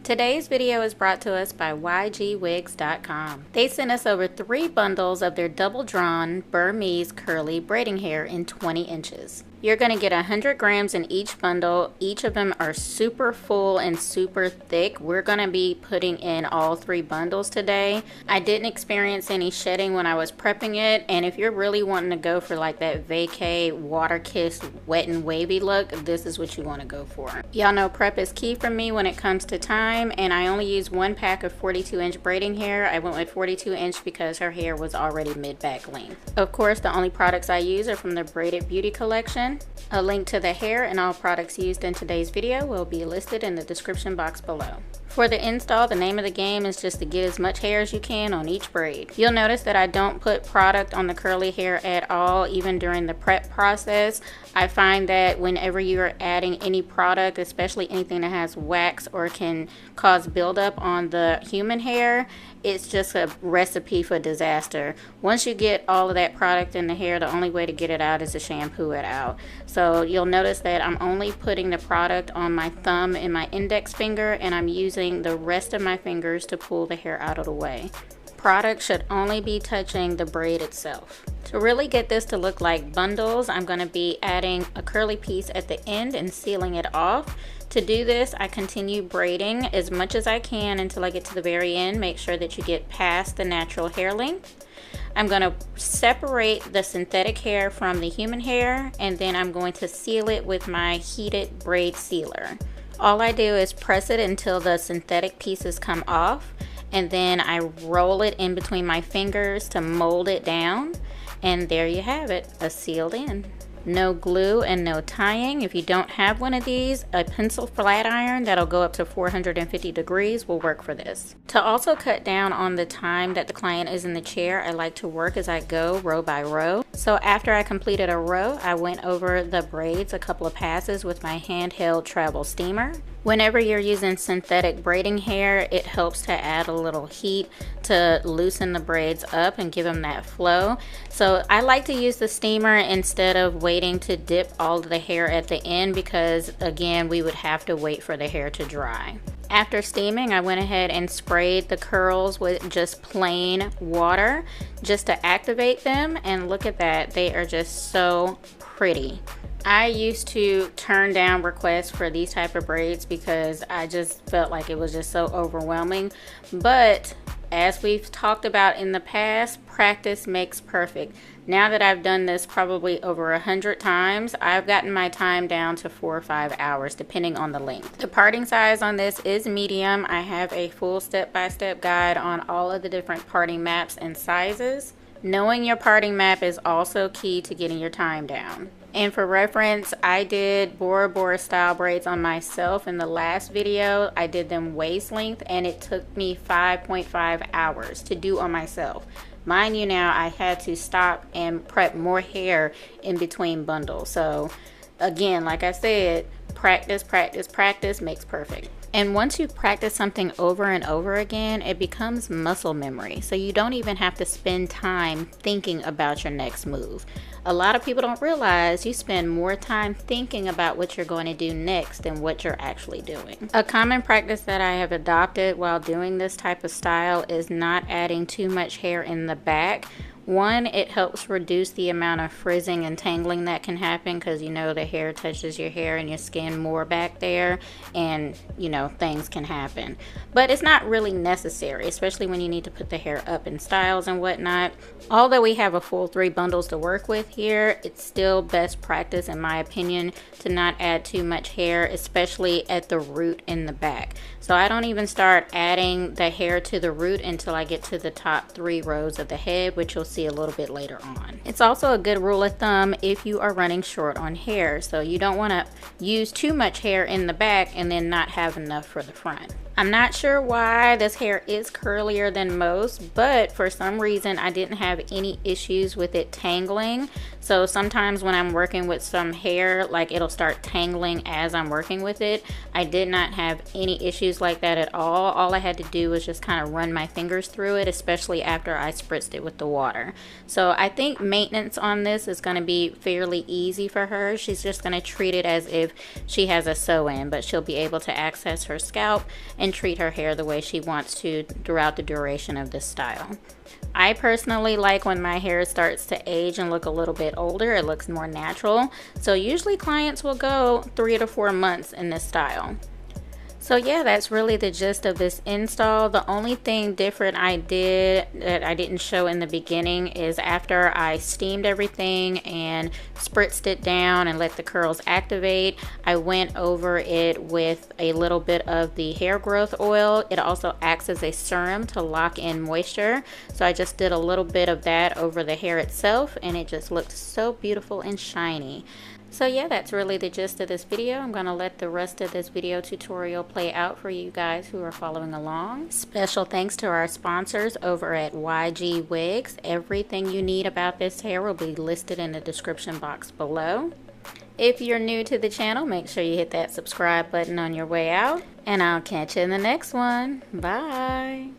Today's video is brought to us by YGwigs.com. They sent us over 3 bundles of their double-drawn Burmese curly braiding hair in 20 inches. You're going to get 100 grams in each bundle. Each of them are super full and super thick. We're going to be putting in all 3 bundles today. I didn't experience any shedding when I was prepping it, and if you're really wanting to go for like that vacay, water-kissed, wet and wavy look, this is what you want to go for. Y'all know prep is key for me when it comes to time, and I only used 1 pack of 42-inch braiding hair. I went with 42-inch because her hair was already mid-back length. Of course, the only products I use are from the Braided Beauty collection. A link to the hair and all products used in today's video will be listed in the description box below. For the install, the name of the game is just to get as much hair as you can on each braid. You'll notice that I don't put product on the curly hair at all, even during the prep process. I find that whenever you're adding any product, especially anything that has wax or can cause buildup on the human hair, it's just a recipe for disaster. Once you get all of that product in the hair, the only way to get it out is to shampoo it out. So you'll notice that I'm only putting the product on my thumb and my index finger, and I'm using the rest of my fingers to pull the hair out of the way. Product should only be touching the braid itself. To really get this to look like bundles, I'm going to be adding a curly piece at the end and sealing it off. To do this, I continue braiding as much as I can until I get to the very end. Make sure that you get past the natural hair length. I'm going to separate the synthetic hair from the human hair, and then I'm going to seal it with my heated braid sealer. All I do is press it until the synthetic pieces come off, and then I roll it in between my fingers to mold it down, and there you have it, a sealed end. No glue and no tying. If you don't have one of these, a pencil flat iron that'll go up to 450 degrees will work for this. To also cut down on the time that the client is in the chair, I like to work as I go, row by row. So after I completed a row, I went over the braids a couple of passes with my handheld travel steamer. Whenever you're using synthetic braiding hair, it helps to add a little heat to loosen the braids up and give them that flow. So I like to use the steamer instead of waiting to dip all of the hair at the end, because again, we would have to wait for the hair to dry. After steaming, I went ahead and sprayed the curls with just plain water just to activate them, and look at that, they are just so pretty. I used to turn down requests for these type of braids because I just felt like it was just so overwhelming, but as we've talked about in the past, practice makes perfect. Now that I've done this probably over 100 times, I've gotten my time down to 4 or 5 hours depending on the length. The parting size on this is medium. I have a full step-by-step guide on all of the different parting maps and sizes. Knowing your parting map is also key to getting your time down. And for reference, I did Bora Bora style braids on myself in the last video. I did them waist length, and it took me 5.5 hours to do on myself. Mind you, now I had to stop and prep more hair in between bundles. So again, like I said, practice, practice, practice makes perfect. And once you practice something over and over again, it becomes muscle memory. So you don't even have to spend time thinking about your next move. A lot of people don't realize you spend more time thinking about what you're going to do next than what you're actually doing. A common practice that I have adopted while doing this type of style is not adding too much hair in the back. One, it helps reduce the amount of frizzing and tangling that can happen, because you know the hair touches your hair and your skin more back there, and you know things can happen. But it's not really necessary, especially when you need to put the hair up in styles and whatnot. Although we have a full 3 bundles to work with here, it's still best practice in my opinion to not add too much hair, especially at the root in the back. So I don't even start adding the hair to the root until I get to the top 3 rows of the head, which you'll see a little bit later on. It's also a good rule of thumb if you are running short on hair, so you don't want to use too much hair in the back and then not have enough for the front. I'm not sure why this hair is curlier than most, but for some reason I didn't have any issues with it tangling. So sometimes when I'm working with some hair, like it'll start tangling as I'm working with it. I did not have any issues like that at all. All I had to do was just kind of run my fingers through it, especially after I spritzed it with the water. So I think maintenance on this is going to be fairly easy for her. She's just going to treat it as if she has a sew-in, but she'll be able to access her scalp and treat her hair the way she wants to throughout the duration of this style. I personally like when my hair starts to age and look a little bit older. It looks more natural. So usually clients will go 3 to 4 months in this style. So yeah, that's really the gist of this install. The only thing different I did that I didn't show in the beginning is after I steamed everything and spritzed it down and let the curls activate, I went over it with a little bit of the hair growth oil. It also acts as a serum to lock in moisture. So I just did a little bit of that over the hair itself and it just looked so beautiful and shiny. So yeah, that's really the gist of this video. I'm going to let the rest of this video tutorial play out for you guys who are following along. Special thanks to our sponsors over at YGwigs. Everything you need about this hair will be listed in the description box below. If you're new to the channel, make sure you hit that subscribe button on your way out. And I'll catch you in the next one. Bye.